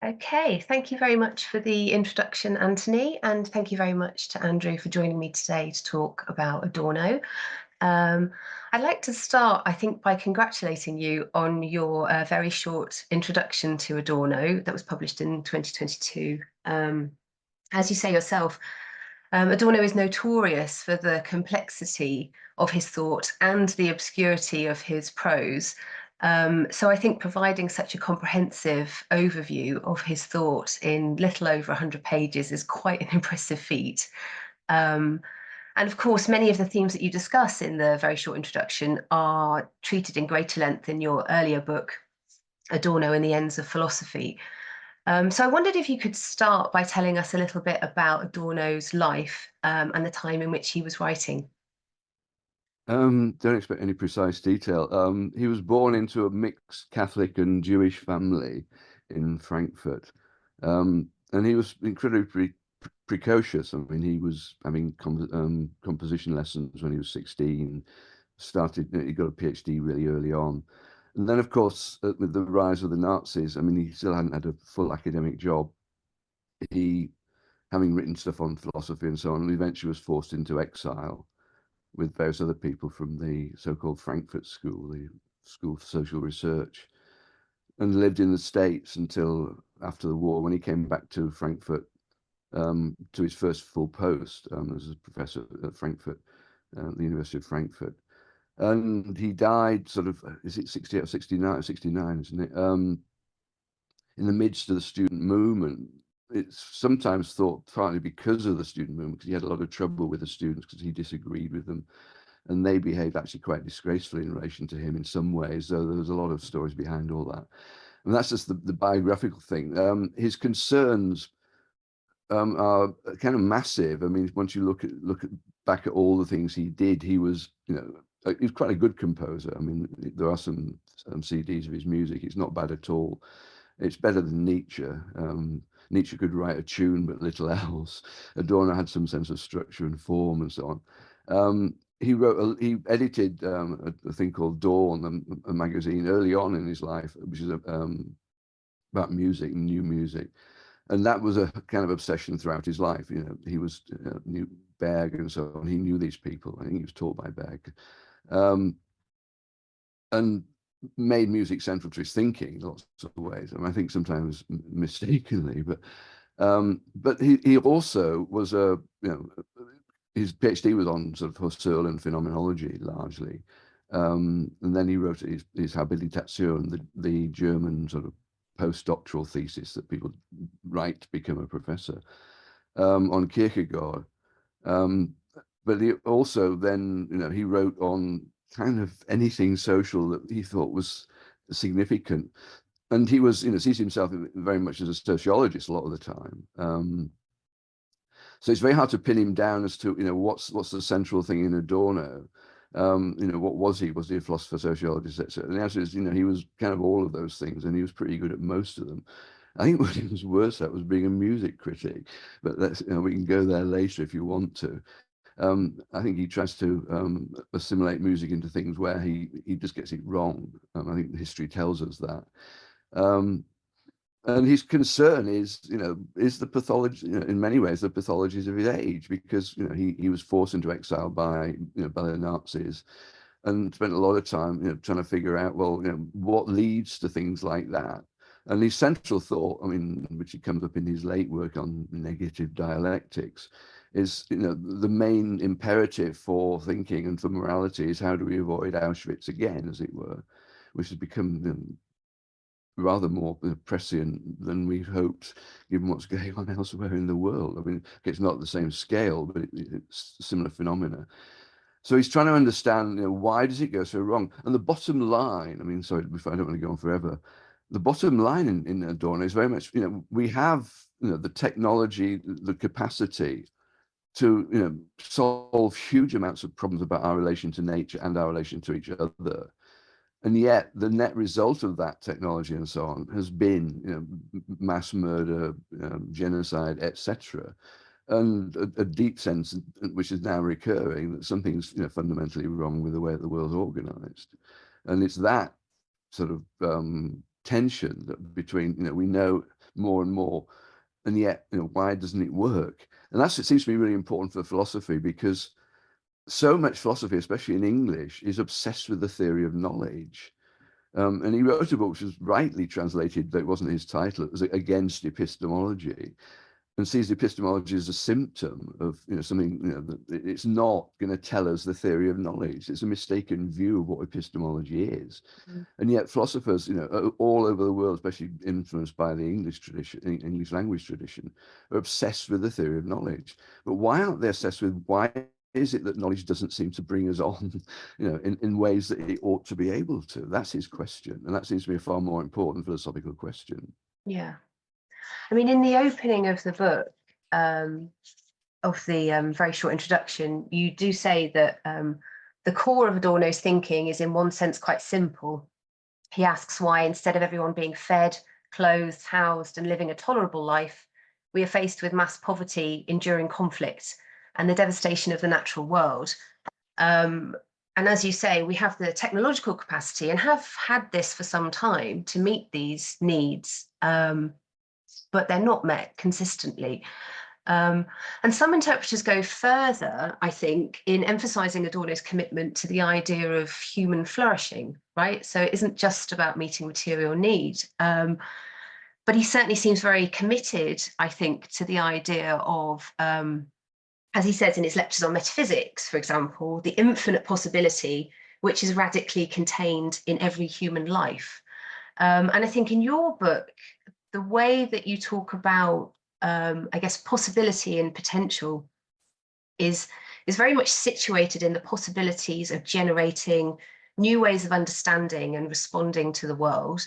Okay, thank you very much for the introduction, Anthony, and thank you very much to Andrew for joining me today to talk about Adorno. Um, I'd like to start, I think, by congratulating you on your very short introduction to Adorno that was published in 2022. As you say yourself, Adorno is notorious for the complexity of his thought and the obscurity of his prose. So I think providing such a comprehensive overview of his thought in little over 100 pages is quite an impressive feat. Um, and of course, many of the themes that you discuss in the very short introduction are treated in greater length in your earlier book, Adorno and the Ends of Philosophy. So I wondered if you could start by telling us a little bit about Adorno's life and the time in which he was writing. Don't expect any precise detail. He was born into a mixed Catholic and Jewish family in Frankfurt, and he was incredibly precocious. I mean, he was having composition lessons when he was 16. He got a PhD really early on, and then, of course, with the rise of the Nazis, I mean, he still hadn't had a full academic job. He, having written stuff on philosophy and so on, eventually was forced into exile with various other people from the so-called Frankfurt School, the School for Social Research, and lived in the States until after the war, when he came back to Frankfurt to his first full post as a professor at Frankfurt, the University of Frankfurt. And he died sort of, is it 68 or 69? 69, isn't it? In the midst of the student movement. It's sometimes thought partly because of the student movement, because he had a lot of trouble with the students because he disagreed with them, and they behaved actually quite disgracefully in relation to him in some ways, though there was a lot of stories behind all that. And that's just the biographical thing. His concerns are kind of massive. I mean, once you look back at all the things he did, he was, he was quite a good composer. I mean, there are some CDs of his music. It's not bad at all. It's better than Nietzsche. Nietzsche could write a tune, but little else. Adorno had some sense of structure and form and so on. He edited a thing called Dawn, a magazine early on in his life, which is about music and new music. And that was a kind of obsession throughout his life. He was knew Berg and so on. He knew these people. I think he was taught by Berg. And made music central to his thinking in lots of ways. I mean, I think sometimes mistakenly, but he also was his PhD was on sort of Husserl phenomenology largely, and then he wrote his Habilitation, the German sort of postdoctoral thesis that people write to become a professor, on Kierkegaard. But he also then, he wrote on kind of anything social that he thought was significant. And he was, sees himself very much as a sociologist a lot of the time. So it's very hard to pin him down as to, what's the central thing in Adorno. What was he? Was he a philosopher, sociologist, etc.? And the answer is, he was kind of all of those things, and he was pretty good at most of them. I think what he was worse at was being a music critic, but that's, we can go there later if you want to. I think he tries to assimilate music into things where he just gets it wrong. I think history tells us that. And his concern is the pathology, in many ways, the pathologies of his age, because, he was forced into exile by the Nazis, and spent a lot of time, trying to figure out, well, what leads to things like that. And his central thought, I mean, which he comes up in his late work on negative dialectics, is, the main imperative for thinking and for morality is how do we avoid Auschwitz again, as it were, which has become rather more prescient than we hoped, given what's going on elsewhere in the world. I mean, it's not the same scale, but it's similar phenomena. So he's trying to understand, why does it go so wrong? And the bottom line, I mean, sorry, I don't want to go on forever. The bottom line in Adorno is very much, we have, the technology, the capacity to, solve huge amounts of problems about our relation to nature and our relation to each other. And yet the net result of that technology and so on has been, mass murder, genocide, etc. And a deep sense, which is now recurring, that something's fundamentally wrong with the way that the world's organized. And it's that sort of tension that between, we know more and more. And yet, why doesn't it work? And it seems to me really important for philosophy, because so much philosophy, especially in English, is obsessed with the theory of knowledge. And he wrote a book which was rightly translated, though it wasn't his title, it was Against Epistemology, and sees epistemology as a symptom of something, that it's not going to tell us the theory of knowledge. It's a mistaken view of what epistemology is. And yet philosophers, all over the world, especially influenced by the English tradition, English language tradition, are obsessed with the theory of knowledge. But why aren't they obsessed with why is it that knowledge doesn't seem to bring us on, in ways that it ought to be able to? That's his question. And that seems to be a far more important philosophical question. Yeah. I mean, in the opening of the book, of the very short introduction, you do say that the core of Adorno's thinking is in one sense quite simple. He asks why, instead of everyone being fed, clothed, housed, and living a tolerable life, we are faced with mass poverty, enduring conflict, and the devastation of the natural world. And as you say, we have the technological capacity and have had this for some time to meet these needs, but they're not met consistently. And some interpreters go further, I think, in emphasizing Adorno's commitment to the idea of human flourishing, right? So it isn't just about meeting material need, but he certainly seems very committed, I think, to the idea of, as he says in his lectures on metaphysics, for example, the infinite possibility, which is radically contained in every human life. And I think in your book, the way that you talk about, I guess, possibility and potential is very much situated in the possibilities of generating new ways of understanding and responding to the world,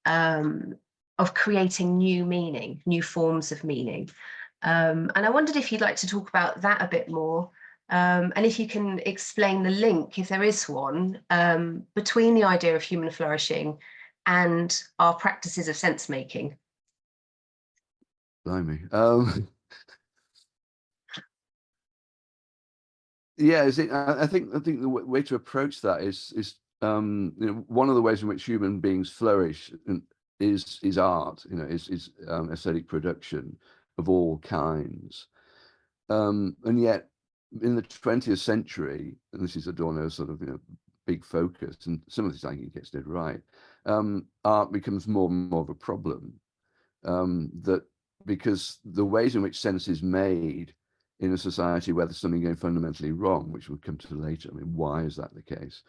of creating new meaning, new forms of meaning. And I wondered if you'd like to talk about that a bit more, and if you can explain the link, if there is one, between the idea of human flourishing and our practices of sense making. Blimey. Yeah, I think the way to approach that is one of the ways in which human beings flourish is art, is aesthetic production of all kinds. And yet in the 20th century, and this is Adorno's sort of big focus, and some of this I think he gets dead right, art becomes more and more of a problem. That because the ways in which sense is made in a society where there's something going fundamentally wrong, which we'll come to later, I mean, why is that the case?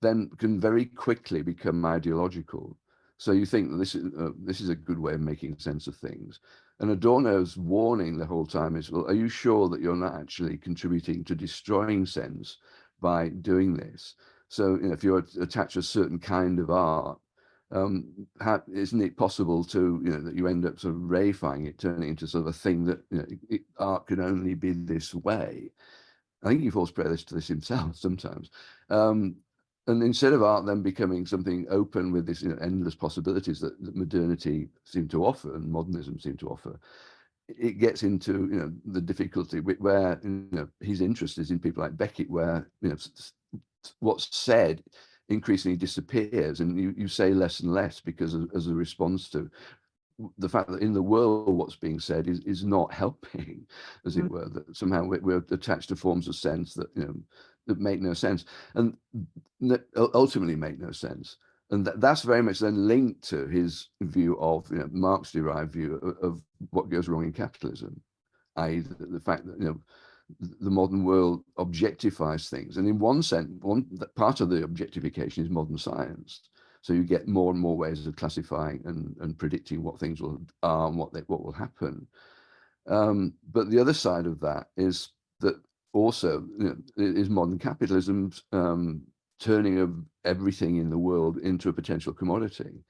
Then can very quickly become ideological. So you think that this is a good way of making sense of things. And Adorno's warning the whole time is, well, are you sure that you're not actually contributing to destroying sense by doing this? So if you're attached to a certain kind of art, isn't it possible to that you end up sort of reifying it, turning it into sort of a thing that art can only be this way? I think he falls prey to this himself sometimes. And instead of art then becoming something open with this endless possibilities that modernity seemed to offer and modernism seemed to offer, it gets into the difficulty where his interest is in people like Beckett, where what's said increasingly disappears, and you say less and less because as a response to the fact that in the world what's being said is not helping, as it were, that somehow we're attached to forms of sense that that make no sense and that ultimately make no sense. And that's very much then linked to his view of Marx-derived view of what goes wrong in capitalism, i.e. the fact that the modern world objectifies things, and in one sense, part of the objectification is modern science. So you get more and more ways of classifying and predicting what things are and what will happen. But the other side of that is that also is modern capitalism's turning of everything in the world into a potential commodity.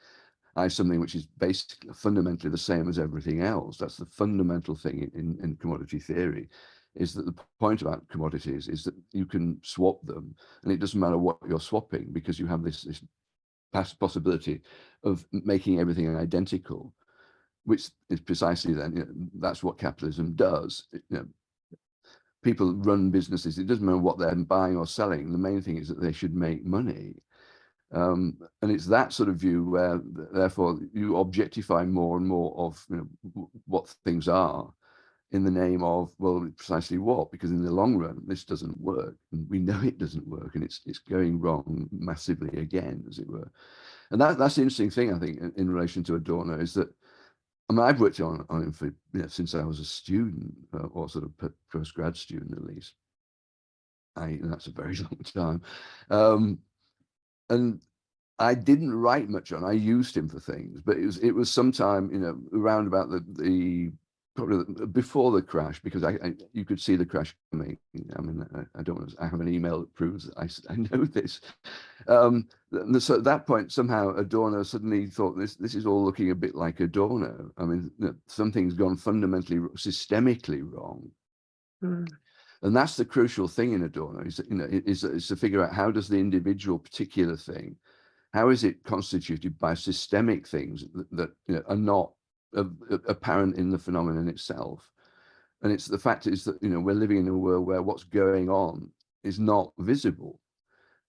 Something which is basically fundamentally the same as everything else. That's the fundamental thing in commodity theory, is that the point about commodities is that you can swap them, and it doesn't matter what you're swapping, because you have this possibility of making everything identical, which is precisely then that's what capitalism does. People run businesses, it doesn't matter what they're buying or selling, the main thing is that they should make money. And it's that sort of view where, therefore, you objectify more and more of what things are in the name of, well, precisely what? Because in the long run, this doesn't work, and we know it doesn't work, and it's going wrong massively again, as it were. And that's the interesting thing, I think, in relation to Adorno, is that, I mean, I've worked on him for since I was a student, or sort of postgrad student at least. That's a very long time, and I didn't write much on. I used him for things, but it was sometime around about the probably before the crash, because you could see the crash coming. I mean, I have an email that proves that I know this. So at that point, somehow Adorno suddenly thought this is all looking a bit like Adorno. I mean, something's gone fundamentally, systemically wrong. Mm. And that's the crucial thing in Adorno, is to figure out, how does the individual particular thing, how is it constituted by systemic things that are not apparent in the phenomenon itself? And it's the fact is that we're living in a world where what's going on is not visible,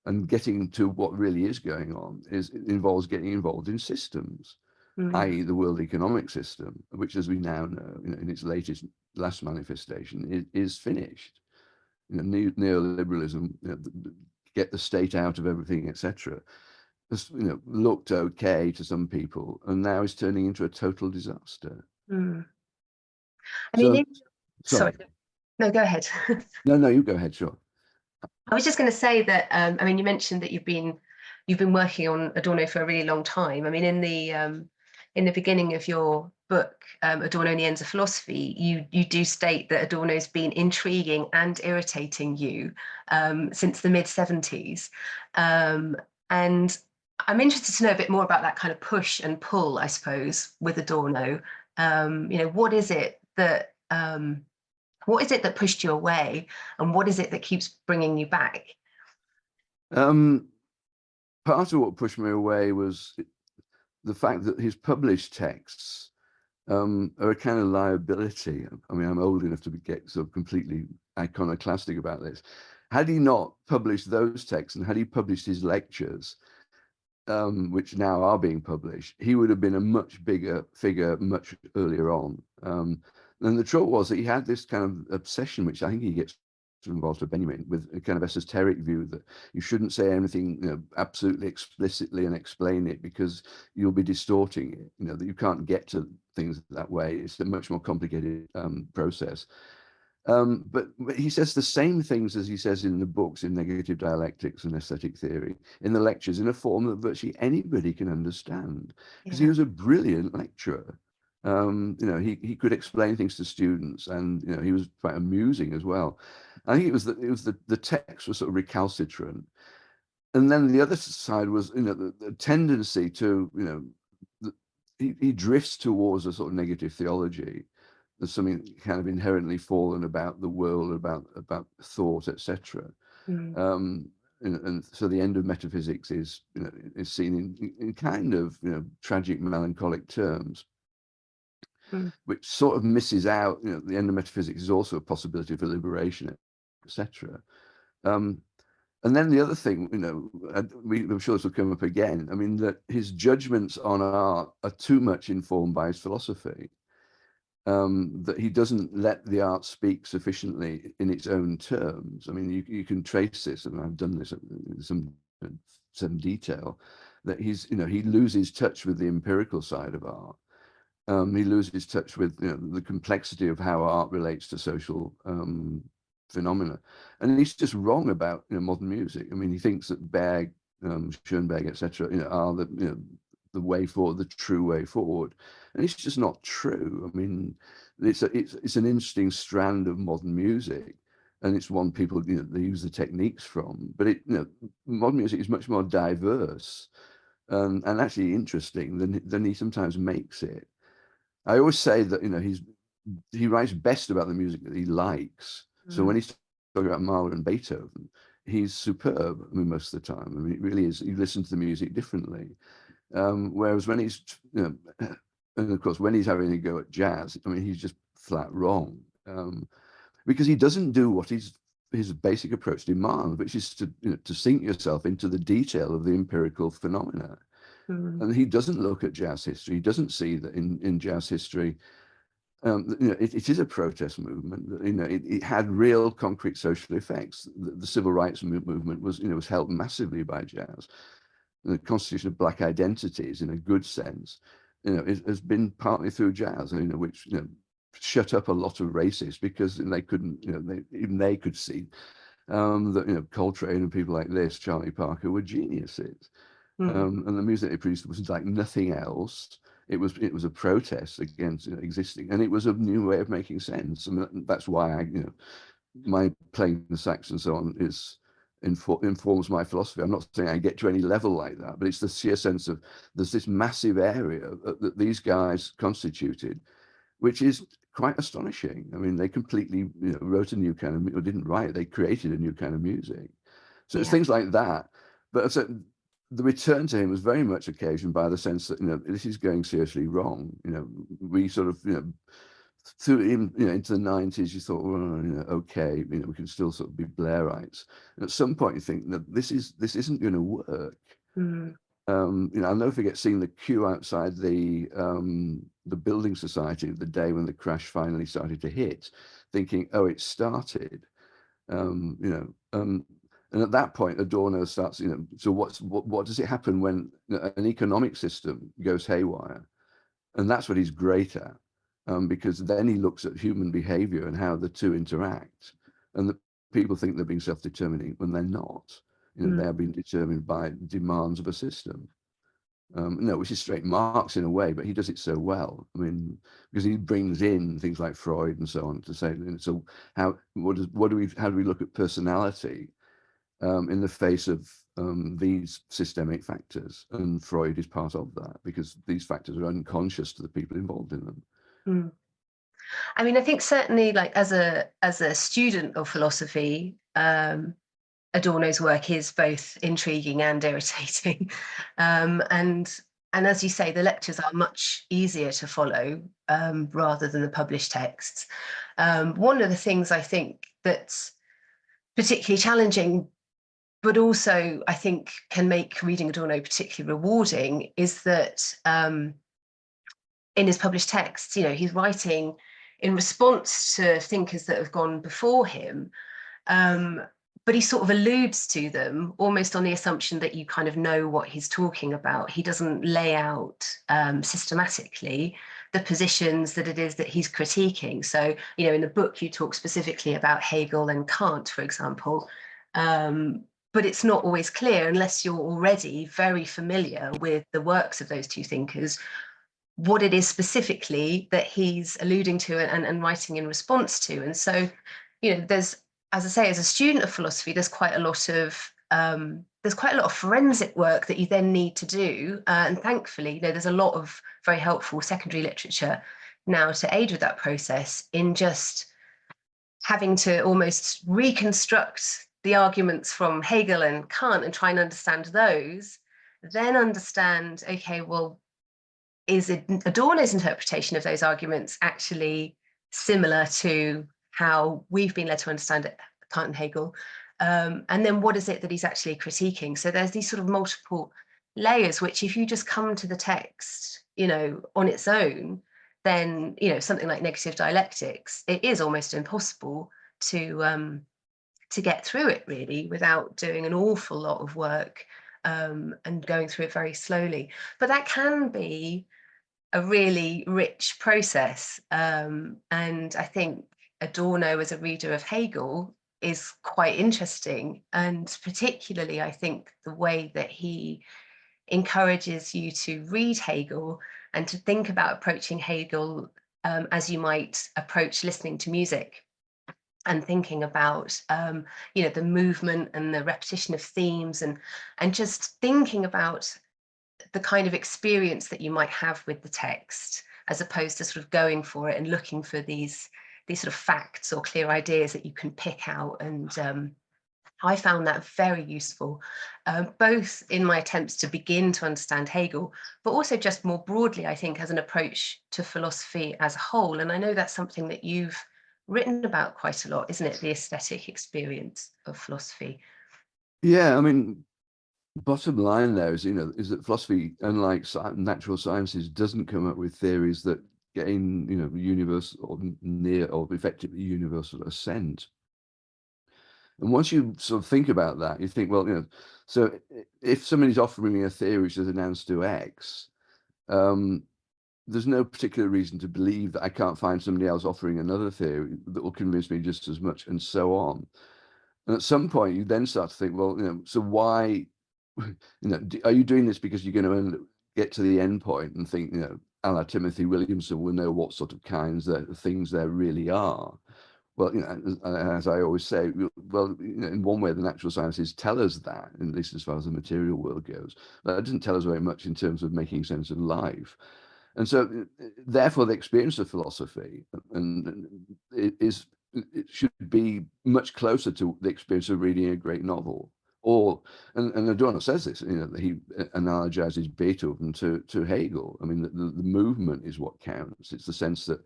and getting to what really is going on involves getting involved in systems, Mm. i.e. the world economic system, which, as we now know, in its last manifestation, is finished. Neoliberalism, get the state out of everything, etc. Has looked okay to some people, and now is turning into a total disaster. Mm. I mean, So, sorry, sorry. no, go ahead. No, you go ahead. Sure. I was just going to say that I mean, you mentioned that you've been working on Adorno for a really long time. I mean, in the beginning of your book, Adorno and the Ends of Philosophy, you do state that Adorno's been intriguing and irritating you since the mid-70s, and I'm interested to know a bit more about that kind of push and pull, I suppose, with Adorno. What is it that pushed you away, and what is it that keeps bringing you back? Um, Part of what pushed me away was the fact that his published texts are a kind of liability. I mean, I'm old enough to get sort of completely iconoclastic about this. Had he not published those texts, and had he published his lectures, which now are being published, he would have been a much bigger figure much earlier on. And the trouble was that he had this kind of obsession, which I think he gets involved with Benjamin, with a kind of esoteric view that you shouldn't say anything absolutely explicitly and explain it, because you'll be distorting it. That you can't get to things that way. It's a much more complicated process. But he says the same things as he says in the books, in Negative Dialectics and Aesthetic Theory, in the lectures, in a form that virtually anybody can understand, because he Yeah. was a brilliant lecturer. He could explain things to students, and he was quite amusing as well. I think it was the text was sort of recalcitrant, and then the other side was the tendency to he drifts towards a sort of negative theology. There's something kind of inherently fallen about the world, about thought, etc. Mm. And so the end of metaphysics is seen in kind of tragic, melancholic terms, Mm. which sort of misses out. The end of metaphysics is also a possibility for liberation, etc. And then the other thing, I'm sure this will come up again. I mean, that his judgments on art are too much informed by his philosophy. That he doesn't let the art speak sufficiently in its own terms. I mean, you can trace this, and I've done this in some detail, that he loses touch with the empirical side of art. He loses touch with the complexity of how art relates to social phenomena, and he's just wrong about modern music. I mean, he thinks that Berg, Schoenberg, etc., are the way forward, the true way forward, and it's just not true. I mean, it's an interesting strand of modern music, and it's one people they use the techniques from. But modern music is much more diverse and actually interesting than he sometimes makes it. I always say that he writes best about the music that he likes. So when Mm. he's talking about Mahler and Beethoven, he's superb. I mean, most of the time, I mean, it really is. You listen to the music differently. Whereas when he's, and of course, when he's having a go at jazz, I mean, he's just flat wrong, because he doesn't do what he's his basic approach demands, which is to, to sink yourself into the detail of the empirical phenomena. Mm. And he doesn't look at jazz history. He doesn't see that in jazz history, it is a protest movement. It had real concrete social effects. The civil rights movement was helped massively by jazz. The constitution of black identities, in a good sense, it has been partly through jazz, which shut up a lot of racists because they couldn't, even they could see that Coltrane and people like this, Charlie Parker, were geniuses. Mm. And the music they produced was like nothing else. It was a protest against existing, and it was a new way of making sense. I mean, that's why my playing the sax and so on informs my philosophy. I'm not saying I get to any level like that, but it's the sheer sense of there's this massive area that these guys constituted, which is quite astonishing. I mean, they completely wrote a new kind of, or didn't write, they created a new kind of music. So it's Yeah. things like that. But so the return to him was very much occasioned by the sense that this is going seriously wrong. We sort of through into the 90s, you thought, well, okay, we can still sort of be Blairites. And at some point, you think that this isn't going to work. Mm. I'll never forget seeing the queue outside the building society the day when the crash finally started to hit, thinking, oh, it started. And at that point, Adorno starts, so what does it happen when an economic system goes haywire? And that's what he's great at, because then he looks at human behavior and how the two interact. And the people think they're being self-determining when they're not. Mm. They're being determined by demands of a system. Which is straight Marx in a way, but he does it so well. I mean, because he brings in things like Freud and so on to say, so how do we look at personality in the face of these systemic factors? And Freud is part of that because these factors are unconscious to the people involved in them. Mm. I mean, I think certainly, like as a student of philosophy, Adorno's work is both intriguing and irritating, and as you say, the lectures are much easier to follow rather than the published texts. One of the things I think that's particularly challenging, but also I think can make reading Adorno particularly rewarding, is that in his published texts, he's writing in response to thinkers that have gone before him, but he sort of alludes to them almost on the assumption that you kind of know what he's talking about. He doesn't lay out systematically the positions that it is that he's critiquing. So, in the book, you talk specifically about Hegel and Kant, for example, but it's not always clear unless you're already very familiar with the works of those two thinkers, what it is specifically that he's alluding to and writing in response to. And so, there's, as I say, as a student of philosophy, there's quite a lot of forensic work that you then need to do. And thankfully, there's a lot of very helpful secondary literature now to aid with that process in just having to almost reconstruct the arguments from Hegel and Kant and try and understand those, then understand, okay, well, is Adorno's interpretation of those arguments actually similar to how we've been led to understand it, Kant and Hegel? And then what is it that he's actually critiquing? So there's these sort of multiple layers, which if you just come to the text, on its own, then, something like negative dialectics, it is almost impossible to get through it really without doing an awful lot of work and going through it very slowly. But that can be a really rich process. And I think Adorno as a reader of Hegel is quite interesting. And particularly, I think the way that he encourages you to read Hegel and to think about approaching Hegel as you might approach listening to music, and thinking about the movement and the repetition of themes, and just thinking about the kind of experience that you might have with the text, as opposed to sort of going for it and looking for these sort of facts or clear ideas that you can pick out. And I found that very useful, both in my attempts to begin to understand Hegel, but also just more broadly, I think, as an approach to philosophy as a whole. And I know that's something that you've written about quite a lot, isn't it? The aesthetic experience of philosophy. Yeah, I mean, bottom line there is, is that philosophy, unlike natural sciences, doesn't come up with theories that gain, universal or near or effectively universal assent. And once you sort of think about that, you think, well, so if somebody's offering me a theory which is announced to X, um, there's no particular reason to believe that I can't find somebody else offering another theory that will convince me just as much, and so on. And at some point, you then start to think, well, so why, are you doing this because you're going to get to the end point and think, a la Timothy Williamson will know what sort of things there really are? Well, as I always say, well, in one way, the natural sciences tell us that, at least as far as the material world goes. But it doesn't tell us very much in terms of making sense of life. And so, therefore, the experience of philosophy it should be much closer to the experience of reading a great novel. And Adorno says this, he analogizes Beethoven to Hegel. I mean, the movement is what counts. It's the sense that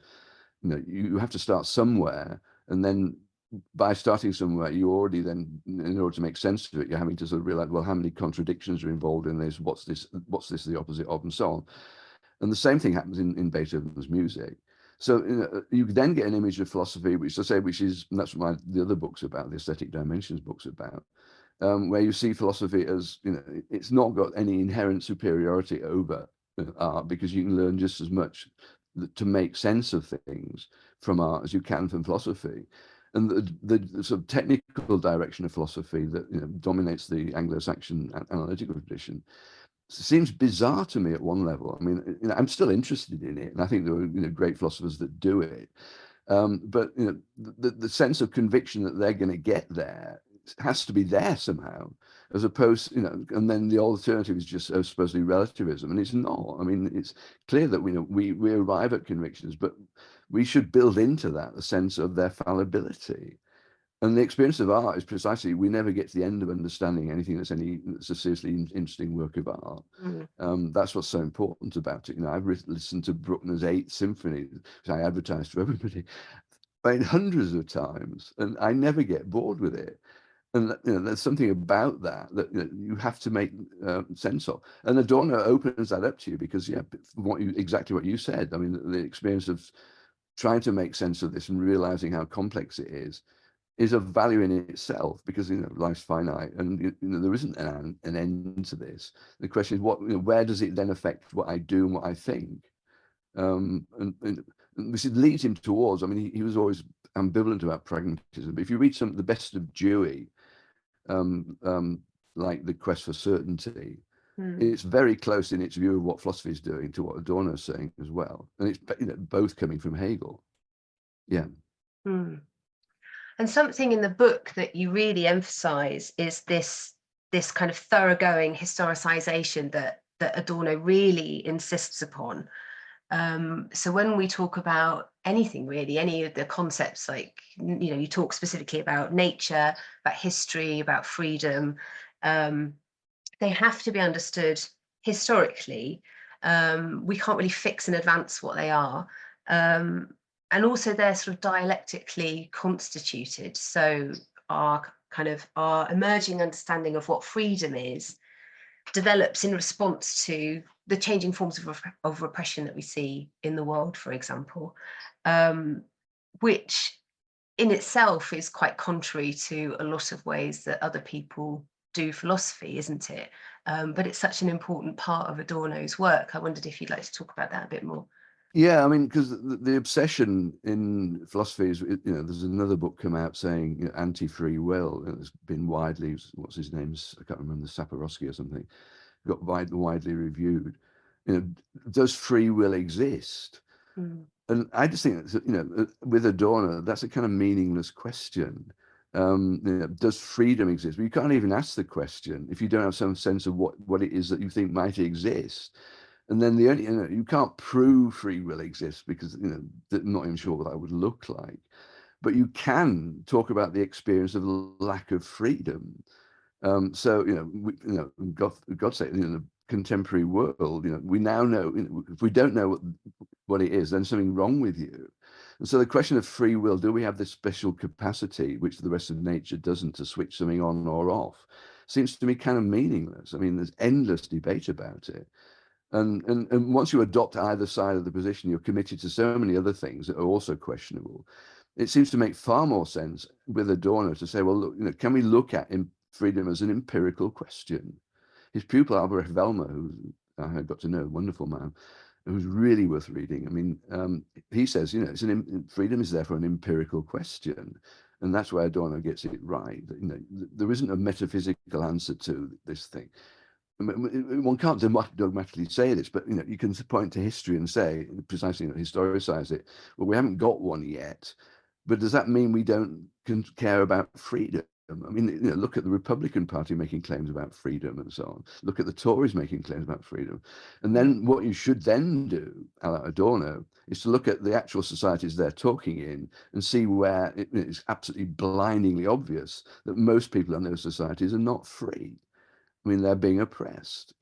you have to start somewhere, and then by starting somewhere, you already then, in order to make sense of it, you're having to sort of realize, well, how many contradictions are involved in this? What's this the opposite of, and so on. And the same thing happens in Beethoven's music. So you then get an image of philosophy, which that's what the other books about, the aesthetic dimensions books about, where you see philosophy as, it's not got any inherent superiority over art, because you can learn just as much to make sense of things from art as you can from philosophy. And the sort of technical direction of philosophy that dominates the Anglo-Saxon analytical tradition seems bizarre to me at one level. I mean, I'm still interested in it, and I think there are great philosophers that do it. But the sense of conviction that they're going to get there has to be there somehow, as opposed, and then the alternative is just supposedly relativism, and it's not. I mean, it's clear that we arrive at convictions, but we should build into that a sense of their fallibility. And the experience of art is precisely, we never get to the end of understanding anything that's a seriously interesting work of art. That's what's so important about it. I've listened to Bruckner's Eighth Symphony, which I advertised to everybody, hundreds of times, and I never get bored with it. And there's something about that you have to make sense of. And Adorno opens that up to you because, exactly what you said. I mean, the experience of trying to make sense of this and realizing how complex it is of value in itself, because life's finite, and there isn't an end to this. The question is, where does it then affect what I do and what I think? And this leads him towards, I mean, he was always ambivalent about pragmatism, but if you read the best of Dewey, like The Quest for Certainty, it's very close in its view of what philosophy is doing to what Adorno is saying as well, and it's both coming from Hegel. Yeah. And something in the book that you really emphasize is this kind of thoroughgoing historicization that Adorno really insists upon. So when we talk about anything really, any of the concepts, like, you talk specifically about nature, about history, about freedom, they have to be understood historically. We can't really fix in advance what they are. And also they're sort of dialectically constituted. So our emerging understanding of what freedom is develops in response to the changing forms of repression that we see in the world, for example, which in itself is quite contrary to a lot of ways that other people do philosophy, isn't it? But it's such an important part of Adorno's work. I wondered if you'd like to talk about that a bit more. Yeah, I mean, because the obsession in philosophy is, there's another book come out saying anti-free will. It's been widely, what's his name? I can't remember, Sapirosky or something, got widely reviewed. Does free will exist? And I just think that, with Adorno, that's a kind of meaningless question. Does freedom exist? Well, you can't even ask the question if you don't have some sense of what it is that you think might exist. And then you can't prove free will exists, because I'm not even sure what that would look like. But you can talk about the experience of lack of freedom. So God sake, contemporary world, we now know, if we don't know what it is, then something wrong with you. And so the question of free will, do we have this special capacity, which the rest of nature doesn't, to switch something on or off, seems to me kind of meaningless. I mean, there's endless debate about it. And once you adopt either side of the position, you're committed to so many other things that are also questionable. It seems to make far more sense with Adorno to say, well, look, can we look at freedom as an empirical question? His pupil Albrecht Velmer, who I got to know, a wonderful man, who's really worth reading. I mean, he says, freedom is therefore an empirical question, and that's where Adorno gets it right. There isn't a metaphysical answer to this thing. One can't dogmatically say this, but you can point to history and say precisely, historicize it. Well, we haven't got one yet, but does that mean we don't care about freedom? I mean, look at the Republican Party making claims about freedom and so on. Look at the Tories making claims about freedom. And then what you should then do, a la Adorno, is to look at the actual societies they're talking in and see where it's absolutely blindingly obvious that most people in those societies are not free. I mean, they're being oppressed,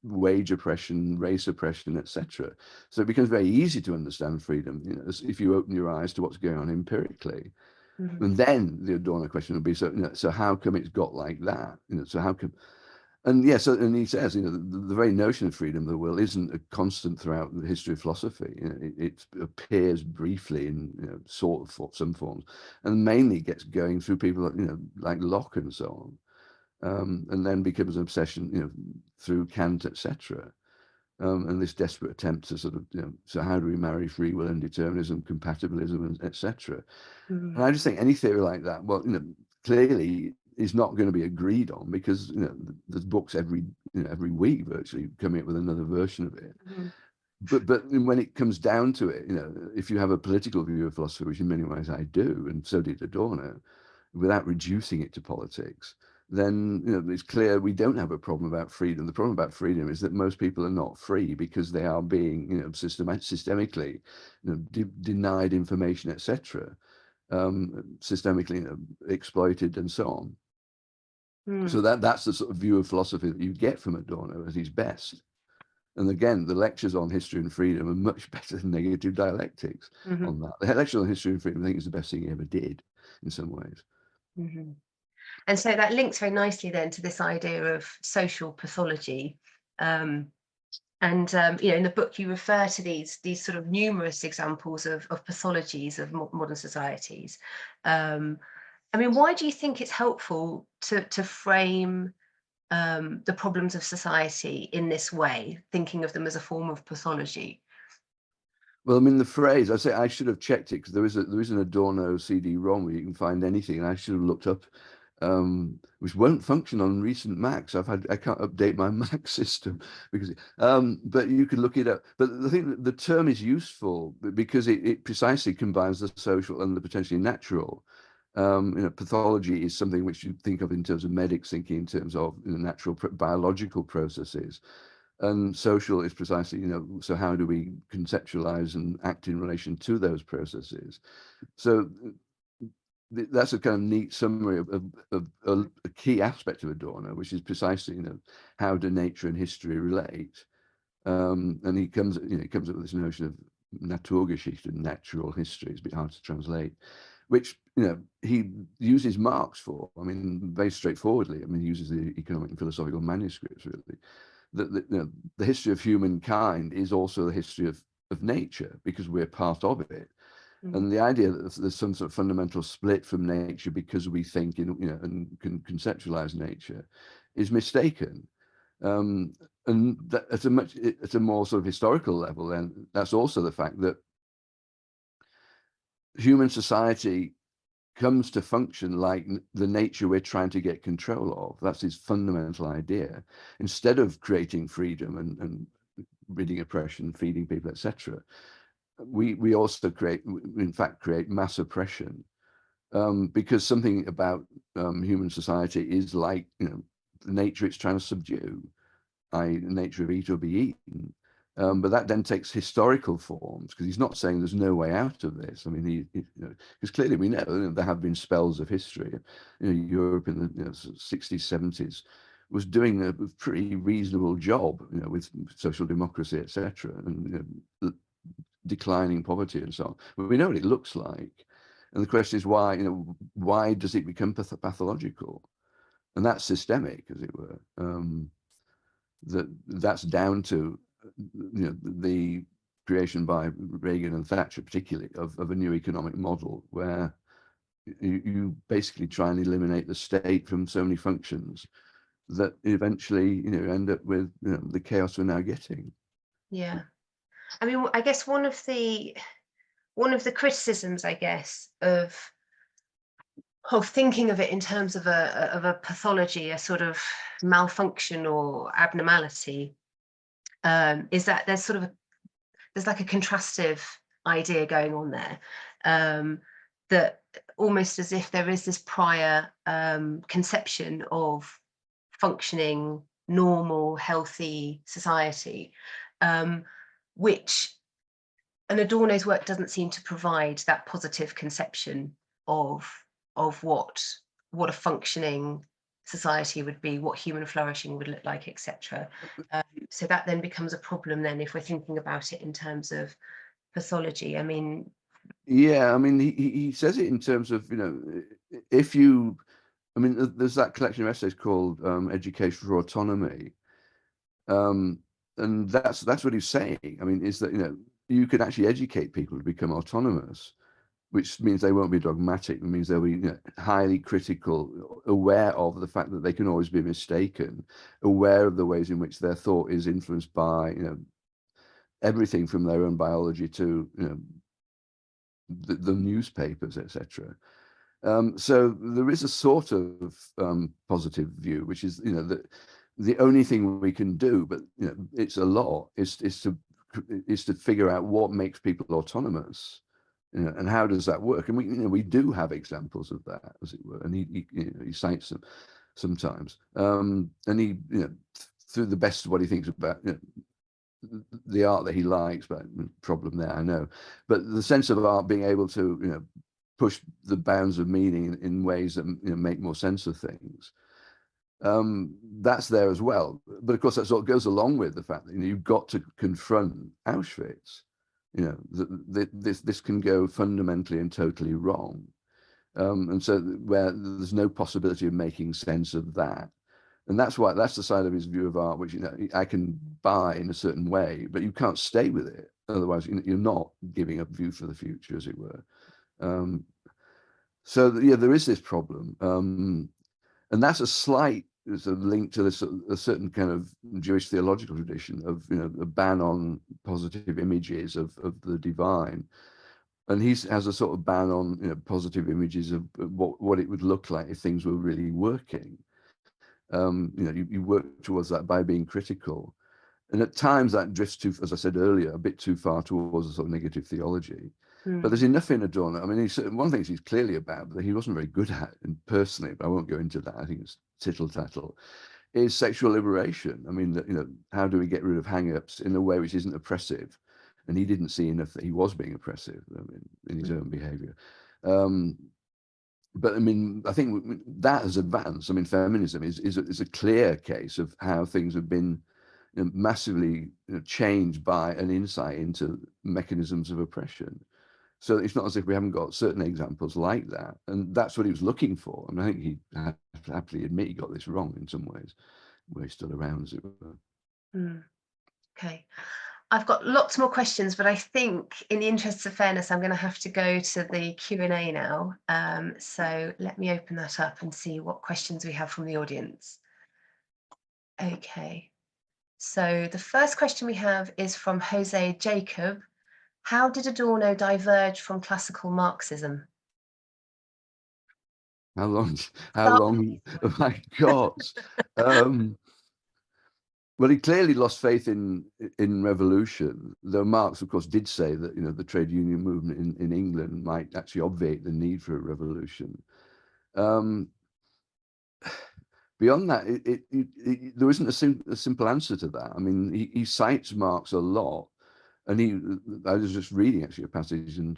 wage oppression, race oppression, etc. So it becomes very easy to understand freedom, if you open your eyes to what's going on empirically. Mm-hmm. And then the Adorno question would be, so how come it's got like that? So how come? And yes, and he says, the very notion of freedom of the will isn't a constant throughout the history of philosophy. It appears briefly in sort of some forms, and mainly gets going through people like Locke and so on. And then becomes an obsession, through Kant, etc. And this desperate attempt to sort of, so how do we marry free will and determinism, compatibilism, and etc. Mm-hmm. And I just think any theory like that, well, clearly is not going to be agreed on because there's books every week virtually coming up with another version of it. Mm-hmm. But when it comes down to it, if you have a political view of philosophy, which in many ways I do, and so did Adorno, without reducing it to politics, then it's clear we don't have a problem about freedom. The problem about freedom is that most people are not free because they are being systemically denied information, etc., systemically exploited and so on. So that's the sort of view of philosophy that you get from Adorno at his best. And again, the lectures on history and freedom are much better than negative dialectics Mm-hmm. on that. The lecture on history and freedom, I think, is the best thing he ever did in some ways. Mm-hmm. And so that links very nicely then to this idea of social pathology. In the book you refer to these sort of numerous examples of pathologies of modern societies. I mean, why do you think it's helpful to frame the problems of society in this way, thinking of them as a form of pathology? Well, I mean, the phrase, I say I should have checked it because there is an Adorno CD-ROM where you can find anything, and I should have looked up, which won't function on recent Macs. I can't update my Mac system because, but you can look it up. But the thing, the term is useful because it precisely combines the social and the potentially natural. Pathology is something which you think of in terms of medics thinking in terms of natural biological processes. And social is precisely, so how do we conceptualize and act in relation to those processes? So that's a kind of neat summary of a key aspect of Adorno, which is precisely, how do nature and history relate? And he comes up with this notion of Naturgeschichte, natural history. It's a bit hard to translate, which he uses Marx for. I mean, very straightforwardly. I mean, he uses the economic and philosophical manuscripts really. The history of humankind is also the history of nature because we're part of it. And the idea that there's some sort of fundamental split from nature because we think and can conceptualize nature is mistaken. And that at a more sort of historical level, then that's also the fact that human society comes to function like the nature we're trying to get control of. That's his fundamental idea. Instead of creating freedom and ridding oppression, feeding people, etc., we also create mass oppression, because something about human society is like the nature it's trying to subdue, i.e. the nature of eat or be eaten. But that then takes historical forms because he's not saying there's no way out of this. I mean, because clearly we know there have been spells of history, Europe in the 60s, 70s, was doing a pretty reasonable job, with social democracy, etc., and declining poverty and so on. But we know what it looks like, and the question is why. Why does it become pathological? And that's systemic, as it were. That's down to the creation by Reagan and Thatcher, particularly, of a new economic model where you basically try and eliminate the state from so many functions that eventually end up with the chaos we're now getting. Yeah, I mean, I guess one of the criticisms, I guess, of thinking of it in terms of a pathology, a sort of malfunction or abnormality, is that there's like a contrastive idea going on there, that almost as if there is this prior conception of functioning, normal, healthy society, which and Adorno's work doesn't seem to provide that positive conception of what a functioning society would be, what human flourishing would look like, etc. So that then becomes a problem then if we're thinking about it in terms of pathology. I mean, yeah, I mean, he says it in terms of if you, I mean, there's that collection of essays called Education for Autonomy, and that's what he's saying. I mean, is that you could actually educate people to become autonomous, which means they won't be dogmatic. It means they'll be highly critical, aware of the fact that they can always be mistaken, aware of the ways in which their thought is influenced by everything from their own biology to the newspapers, etc. So there is a sort of positive view, which is that the only thing we can do, but it's a lot, is to figure out what makes people autonomous, and how does that work? And we do have examples of that, as it were, and he cites them sometimes, and he through the best of what he thinks about the art that he likes, but problem there, I know, but the sense of art being able to push the bounds of meaning in ways that make more sense of things. That's there as well, but of course that's what goes along with the fact that you've got to confront Auschwitz. This can go fundamentally and totally wrong, and so where there's no possibility of making sense of that. And that's the side of his view of art, which I can buy in a certain way, but you can't stay with it. Otherwise, you're not giving a view for the future, as it were. So yeah, there is this problem, and that's a slight link to this a certain kind of Jewish theological tradition of a ban on positive images of the divine, and he has a sort of ban on positive images of what it would look like if things were really working. You work towards that by being critical, and at times that drifts too, as I said earlier, a bit too far towards a sort of negative theology. But there's enough in Adorno. I mean, one of the things he's clearly about, but he wasn't very good at, and personally, but I won't go into that. I think it's tittle tattle. Is sexual liberation. I mean, how do we get rid of hang-ups in a way which isn't oppressive? And he didn't see enough that he was being oppressive, in his own behavior. But I mean, I think that has advanced. I mean, feminism is a clear case of how things have been massively changed by an insight into mechanisms of oppression. So it's not as if we haven't got certain examples like that. And that's what he was looking for. And I think he had to happily admit he got this wrong in some ways, where he stood around, as it were. Okay. I've got lots more questions, but I think in the interests of fairness, I'm going to have to go to the Q&A now. So let me open that up and see what questions we have from the audience. Okay. So the first question we have is from Jose Jacob. How did Adorno diverge from classical Marxism? How long have I got? Well, he clearly lost faith in revolution, though Marx, of course, did say that the trade union movement in England might actually obviate the need for a revolution. Beyond that, there isn't a simple answer to that. I mean, he cites Marx a lot, and I was just reading actually a passage in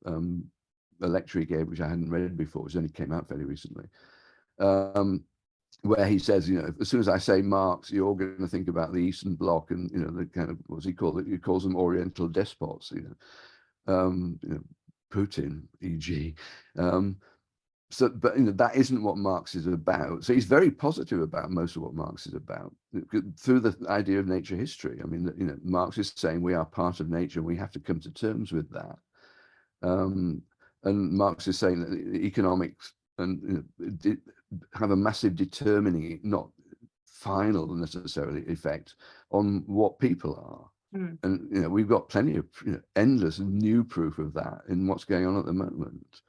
a lecture he gave, which I hadn't read before, which only came out fairly recently. where he says, as soon as I say Marx, you're going to think about the Eastern Bloc and, the kind of, what's he called it? He calls them Oriental despots, Putin, e.g. But that isn't what Marx is about. So he's very positive about most of what Marx is about through the idea of nature history. I mean, Marx is saying we are part of nature and we have to come to terms with that. And Marx is saying that economics and have a massive determining, not final necessarily, effect on what people are. And we've got plenty of endless new proof of that in what's going on at the moment.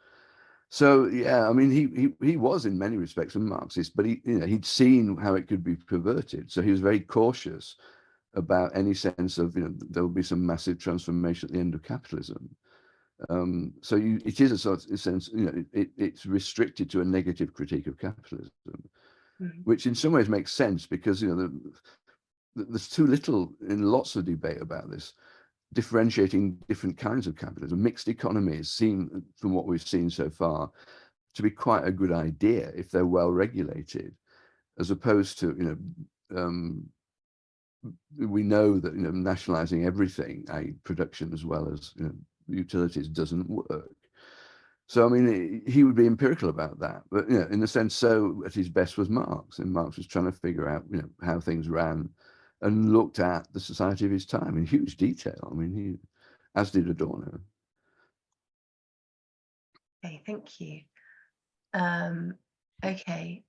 So yeah, I mean, he was in many respects a Marxist, but he'd seen how it could be perverted. So he was very cautious about any sense of there will be some massive transformation at the end of capitalism. So it is a sort of sense, it's restricted to a negative critique of capitalism, which in some ways makes sense because there's too little in lots of debate about this, differentiating different kinds of capitalism. Mixed economies seem, from what we've seen so far, to be quite a good idea if they're well regulated, as opposed to we know that nationalizing everything, i.e. production as well as utilities, doesn't work. So I mean, he would be empirical about that, but in a sense, so at his best was Marx, and Marx was trying to figure out how things ran, and looked at the society of his time in huge detail. I mean, as did Adorno. Okay, thank you. Okay.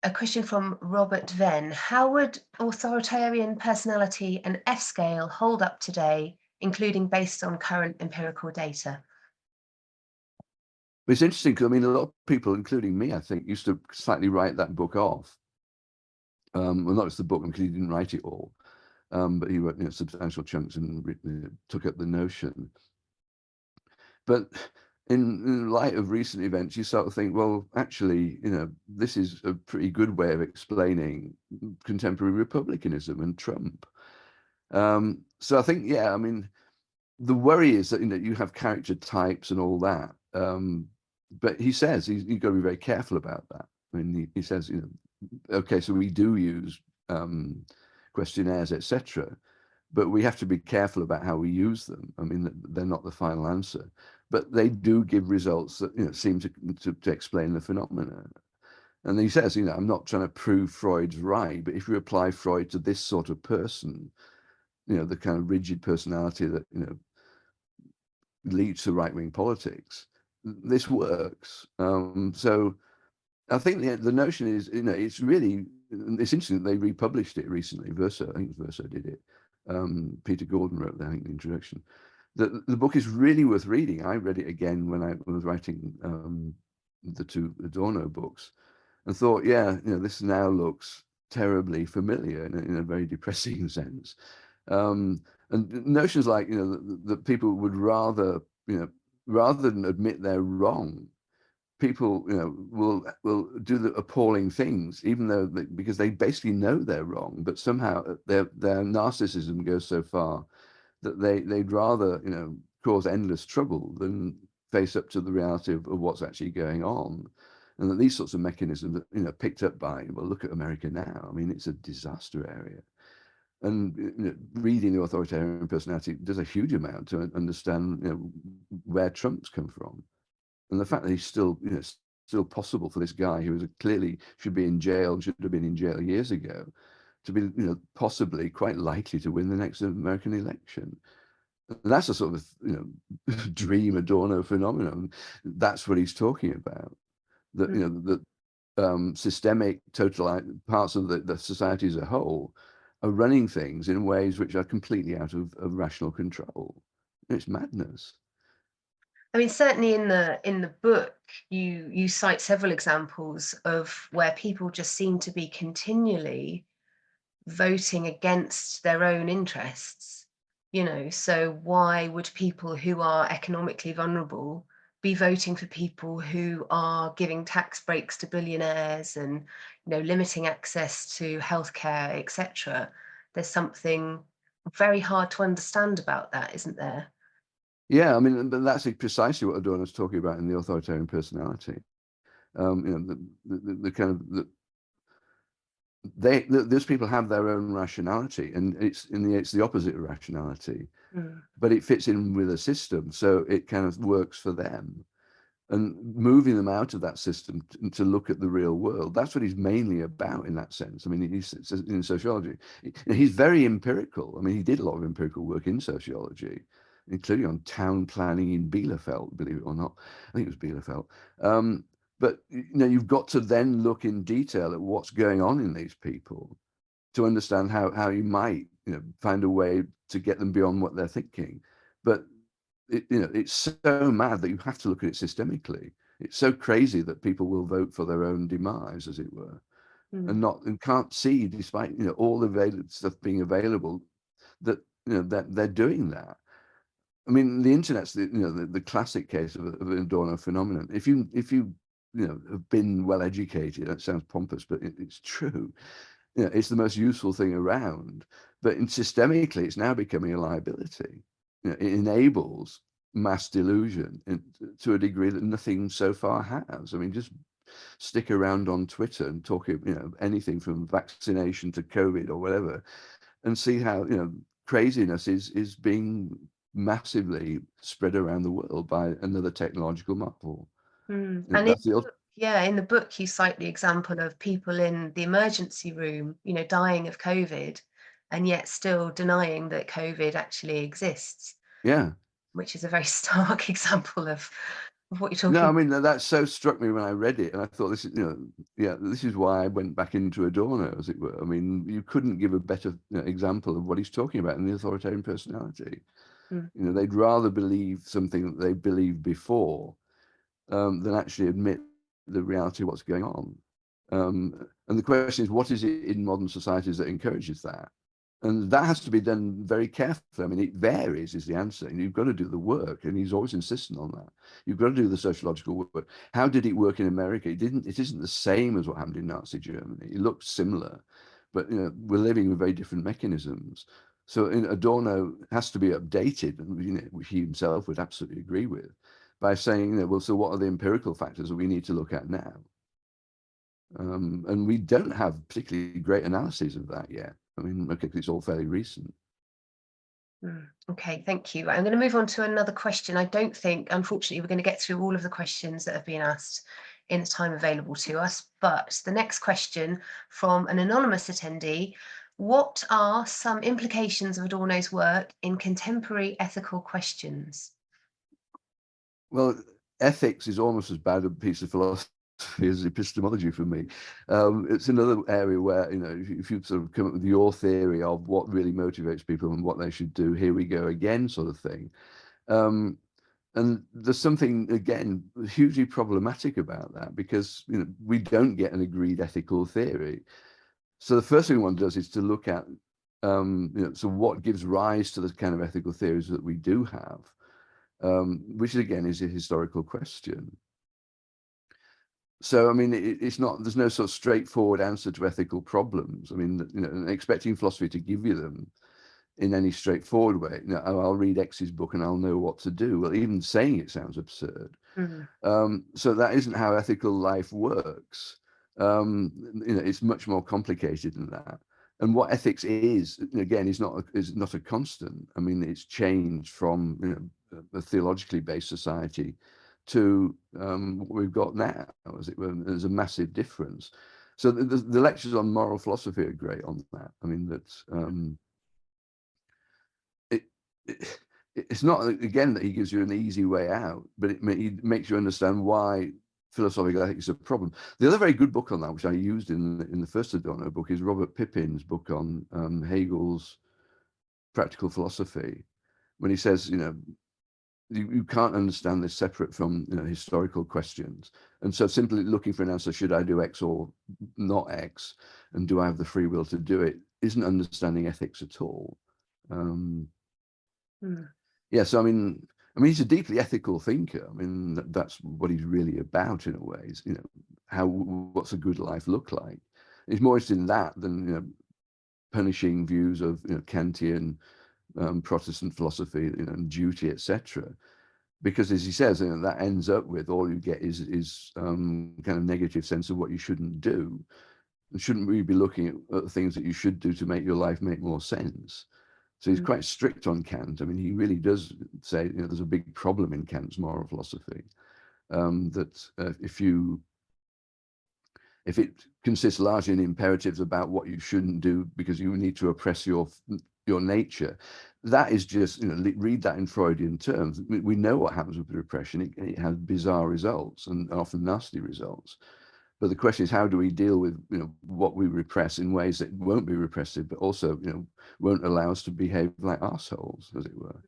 A question from Robert Venn. How would authoritarian personality and F-scale hold up today, including based on current empirical data? It's interesting because I mean, a lot of people, including me, I think, used to slightly write that book off. Well, not just the book, because he didn't write it all, but he wrote substantial chunks and took up the notion. But in light of recent events, you sort of think, well, actually, this is a pretty good way of explaining contemporary republicanism and Trump. So I think, yeah, I mean, the worry is that you have character types and all that. But he says you've got to be very careful about that. I mean, he says, okay, so we do use questionnaires, etc., but we have to be careful about how we use them. I mean, they're not the final answer, but they do give results that seem to explain the phenomena. And he says, I'm not trying to prove Freud's right, but if you apply Freud to this sort of person, the kind of rigid personality that leads to right-wing politics, this works. So I think the notion is, it's interesting that they republished it recently. Verso, I think Verso did it. Peter Gordon wrote that, I think, the introduction. The book is really worth reading. I read it again when I was writing the two Adorno books, and thought, yeah, this now looks terribly familiar in a very depressing sense. And notions like that people would rather than admit they're wrong, people will do the appalling things, even though because they basically know they're wrong, but somehow their narcissism goes so far that they'd rather cause endless trouble than face up to the reality of what's actually going on. And that these sorts of mechanisms picked up by, well, look at America now. I mean, it's a disaster area. And reading the authoritarian personality does a huge amount to understand where Trump's come from, and the fact that he's still still possible for this guy who clearly should be in jail, should have been in jail years ago, to be possibly quite likely to win the next American election. And that's a sort of dream Adorno phenomenon. That's what he's talking about. That that systemic total parts of the society as a whole are running things in ways which are completely out of rational control. It's madness. I mean, certainly in the book, you cite several examples of where people just seem to be continually voting against their own interests. So why would people who are economically vulnerable be voting for people who are giving tax breaks to billionaires and limiting access to healthcare, etc.? There's something very hard to understand about that, isn't there? Yeah, I mean, but that's precisely what Adorno's talking about in the authoritarian personality. The kind of those people have their own rationality, and it's the opposite of rationality, but it fits in with a system, so it kind of works for them. And moving them out of that system to look at the real world, that's what he's mainly about in that sense. I mean, he's in sociology. He's very empirical. I mean, he did a lot of empirical work in sociology, including on town planning in Bielefeld, believe it or not. I think it was Bielefeld. But you've got to then look in detail at what's going on in these people to understand how you might find a way to get them beyond what they're thinking. But it's so mad that you have to look at it systemically. It's so crazy that people will vote for their own demise, as it were, and can't see, despite all the stuff being available, that that they're doing that. I mean, the internet's the classic case of an Adorno phenomenon. If you have been well educated, that sounds pompous, but it's true. It's the most useful thing around. But systemically, it's now becoming a liability. It enables mass delusion to a degree that nothing so far has. I mean, just stick around on Twitter and talk, anything from vaccination to COVID or whatever, and see how craziness is being massively spread around the world by another technological marvel. And That's in the book, you cite the example of people in the emergency room, dying of COVID, and yet still denying that COVID actually exists. Yeah. Which is a very stark example of what you're talking No, I about. mean, that so struck me when I read it, and I thought this is, this is why I went back into Adorno, as it were. I mean, you couldn't give a better example of what he's talking about in the authoritarian personality. They'd rather believe something that they believed before than actually admit the reality of what's going on. And the question is, what is it in modern societies that encourages that? And that has to be done very carefully. I mean, it varies is the answer. And you've got to do the work. And he's always insistent on that. You've got to do the sociological work. How did it work in America? It isn't the same as what happened in Nazi Germany. It looked similar, but we're living with very different mechanisms. So Adorno has to be updated, and which he himself would absolutely agree with, by saying, well, so what are the empirical factors that we need to look at now? And we don't have particularly great analyses of that yet. I mean, okay, it's all fairly recent. Okay, thank you. I'm going to move on to another question. I don't think, unfortunately, we're going to get through all of the questions that have been asked in the time available to us. But the next question from an anonymous attendee: what are some implications of Adorno's work in contemporary ethical questions? Well, ethics is almost as bad a piece of philosophy as epistemology for me. It's another area where, if you sort of come up with your theory of what really motivates people and what they should do, here we go again, sort of thing. And there's something, again, hugely problematic about that, because we don't get an agreed ethical theory. So the first thing one does is to look at, so what gives rise to the kind of ethical theories that we do have, which again is a historical question. So, I mean, it's not, there's no sort of straightforward answer to ethical problems. I mean, expecting philosophy to give you them in any straightforward way. I'll read X's book and I'll know what to do. Well, even saying it sounds absurd. So that isn't how ethical life works. It's much more complicated than that. And what ethics is, again, is not a constant. I mean, it's changed from a theologically based society to what we've got now, as it were. There's a massive difference. So the lectures on moral philosophy are great on that. I mean, that's it's not, again, that he gives you an easy way out, but he makes you understand why philosophical ethics is a problem. The other very good book on that, which I used in the first Adorno book, is Robert Pippin's book on Hegel's practical philosophy, when he says, you can't understand this separate from historical questions. And so simply looking for an answer, should I do X or not X, and do I have the free will to do it, isn't understanding ethics at all. Yeah, so I mean, he's a deeply ethical thinker. I mean, that's what he's really about in a way. Is, what's a good life look like? He's more interested in that than punishing views of Kantian Protestant philosophy, and duty, etc. because as he says, that ends up with all you get is kind of negative sense of what you shouldn't do. And shouldn't we be looking at the things that you should do to make your life make more sense? So he's quite strict on Kant. I mean, he really does say, there's a big problem in Kant's moral philosophy, that if it consists largely in imperatives about what you shouldn't do because you need to oppress your nature, that is just, read that in Freudian terms. We know what happens with repression. It has bizarre results and often nasty results. But the question is, how do we deal with what we repress in ways that won't be repressive, but also won't allow us to behave like assholes, as it were.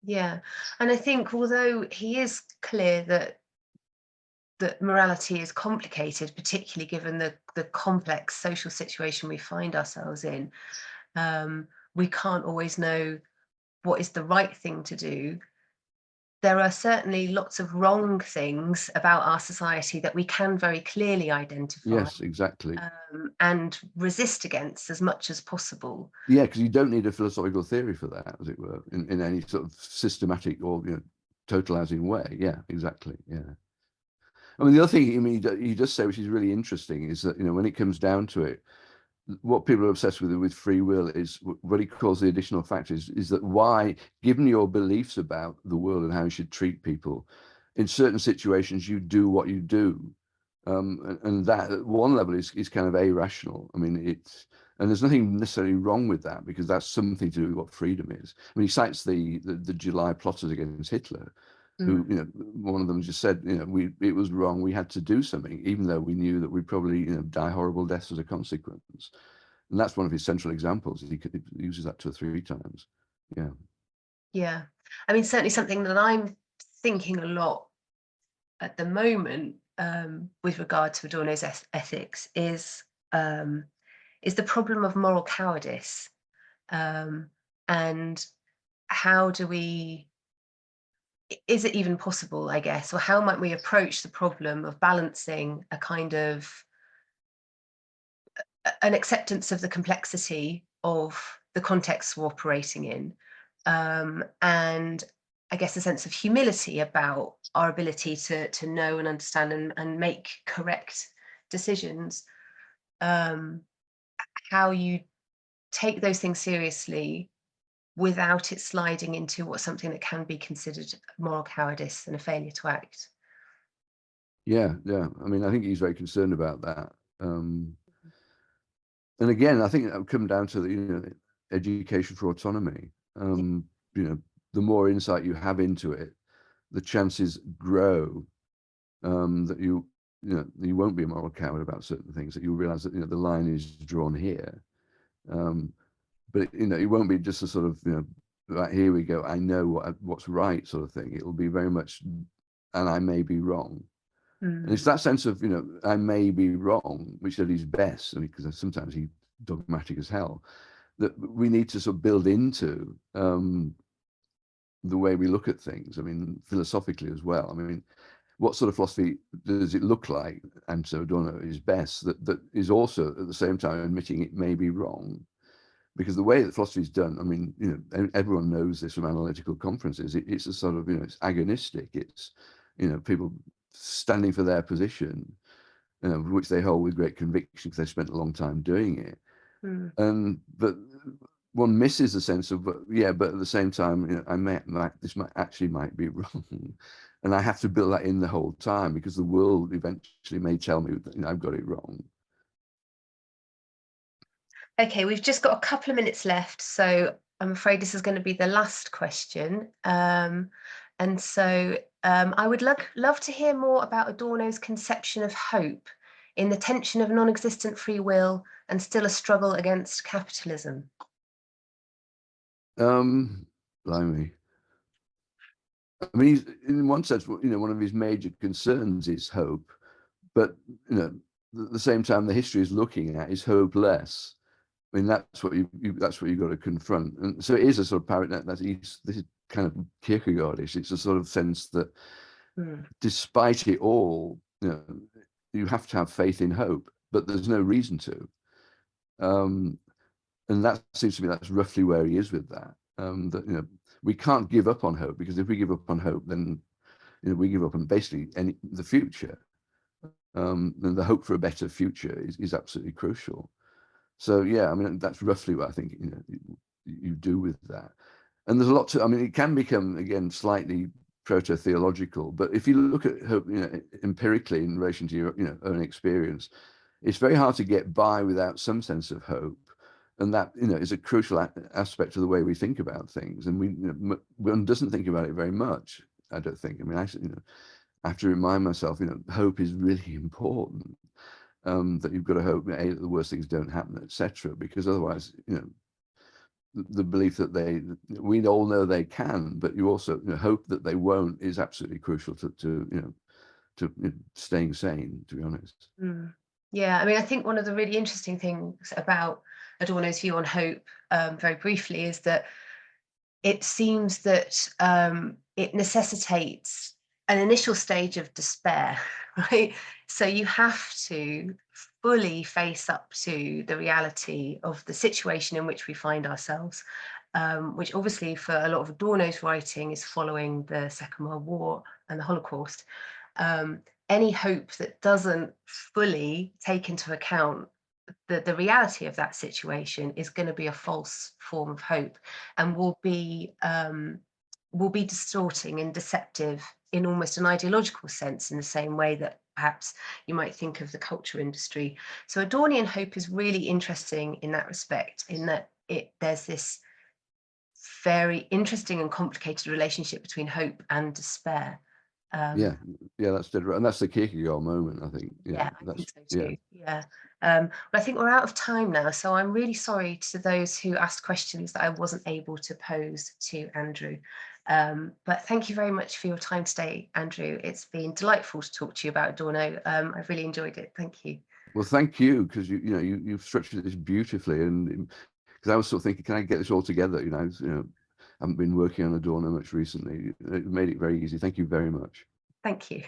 Yeah, and I think although he is clear that morality is complicated, particularly given the complex social situation we find ourselves in, we can't always know what is the right thing to do. There are certainly lots of wrong things about our society that we can very clearly identify. Yes, exactly. And resist against as much as possible. Yeah, because you don't need a philosophical theory for that, as it were, in any sort of systematic or totalizing way. Yeah, exactly. Yeah. I mean, the other thing he does say, which is really interesting, is that when it comes down to it, what people are obsessed with free will is what he calls the additional factors, is that why, given your beliefs about the world and how you should treat people, in certain situations you do what you do. And that at one level is kind of irrational. I mean, and there's nothing necessarily wrong with that, because that's something to do with what freedom is. I mean, he cites the July plotters against Hitler, who, one of them just said, it was wrong. We had to do something, even though we knew that we'd probably, die horrible deaths as a consequence. And that's one of his central examples. He uses that 2 or 3 times. Yeah. Yeah. I mean, certainly something that I'm thinking a lot at the moment, with regard to Adorno's ethics is the problem of moral cowardice. And how do we, is it even possible, I guess, or how might we approach the problem of balancing a kind of an acceptance of the complexity of the context we're operating in, and I guess a sense of humility about our ability to know and understand and make correct decisions. How you take those things seriously without it sliding into what's something that can be considered moral cowardice and a failure to act. Yeah, yeah. I mean, I think he's very concerned about that. And again, I think that would come down to the education for autonomy. The more insight you have into it, the chances grow that you won't be a moral coward about certain things, that you'll realize that the line is drawn here. But it won't be just a sort of right, here we go, I know what's right sort of thing. It will be very much, and I may be wrong. And it's that sense of I may be wrong, which at his best, because sometimes he's dogmatic as hell, that we need to sort of build into the way we look at things. I mean, philosophically as well. I mean, what sort of philosophy does it look like? And so Adorno is best that is also at the same time admitting it may be wrong. Because the way that philosophy is done, I mean, everyone knows this from analytical conferences. It's a sort of, it's agonistic. It's, people standing for their position, which they hold with great conviction because they spent a long time doing it. But one misses the sense of, but at the same time, this might be wrong, and I have to build that in the whole time, because the world eventually may tell me that I've got it wrong. Okay, we've just got a couple of minutes left, so I'm afraid this is going to be the last question. And so I would love to hear more about Adorno's conception of hope in the tension of non-existent free will and still a struggle against capitalism. Blimey. I mean, in one sense, one of his major concerns is hope, but at the same time, the history is looking at is hopeless. I mean, that's what you've got to confront. And so it is a sort of paradox. This is kind of Kierkegaardish. It's a sort of sense that despite it all, you have to have faith in hope, but there's no reason to. And that seems to me that's roughly where he is with that. That we can't give up on hope, because if we give up on hope, then we give up on basically the future. And the hope for a better future is absolutely crucial. So yeah, I mean, that's roughly what I think you do with that. And there's a lot to, I mean, it can become, again, slightly proto-theological, but if you look at hope, empirically in relation to your, own experience, it's very hard to get by without some sense of hope. And that, is a crucial aspect of the way we think about things. And one doesn't think about it very much, I don't think. I mean, actually, I have to remind myself, hope is really important. That you've got to hope, that the worst things don't happen, etc. Because otherwise, the belief that we all know they can, but you also hope that they won't is absolutely crucial to staying sane, to be honest. Mm. Yeah, I mean, I think one of the really interesting things about Adorno's view on hope, very briefly, is that it seems that it necessitates an initial stage of despair, right? So you have to fully face up to the reality of the situation in which we find ourselves, which obviously for a lot of Adorno's writing is following the Second World War and the Holocaust. Any hope that doesn't fully take into account the reality of that situation is going to be a false form of hope, and will be distorting and deceptive in almost an ideological sense, in the same way that perhaps you might think of the culture industry. So Adornian hope is really interesting in that respect, in that there's this very interesting and complicated relationship between hope and despair. Yeah, that's dead right, and that's the Kierkegaard moment, I think. Yeah, I That's think so too. Yeah. But I think we're out of time now, so I'm really sorry to those who asked questions that I wasn't able to pose to Andrew. But thank you very much for your time today, Andrew. It's been delightful to talk to you about Adorno. I've really enjoyed it. Thank you. Well, thank you, because you've structured this beautifully, and because I was sort of thinking, can I get this all together? I haven't been working on Adorno much recently. It made it very easy. Thank you very much. Thank you.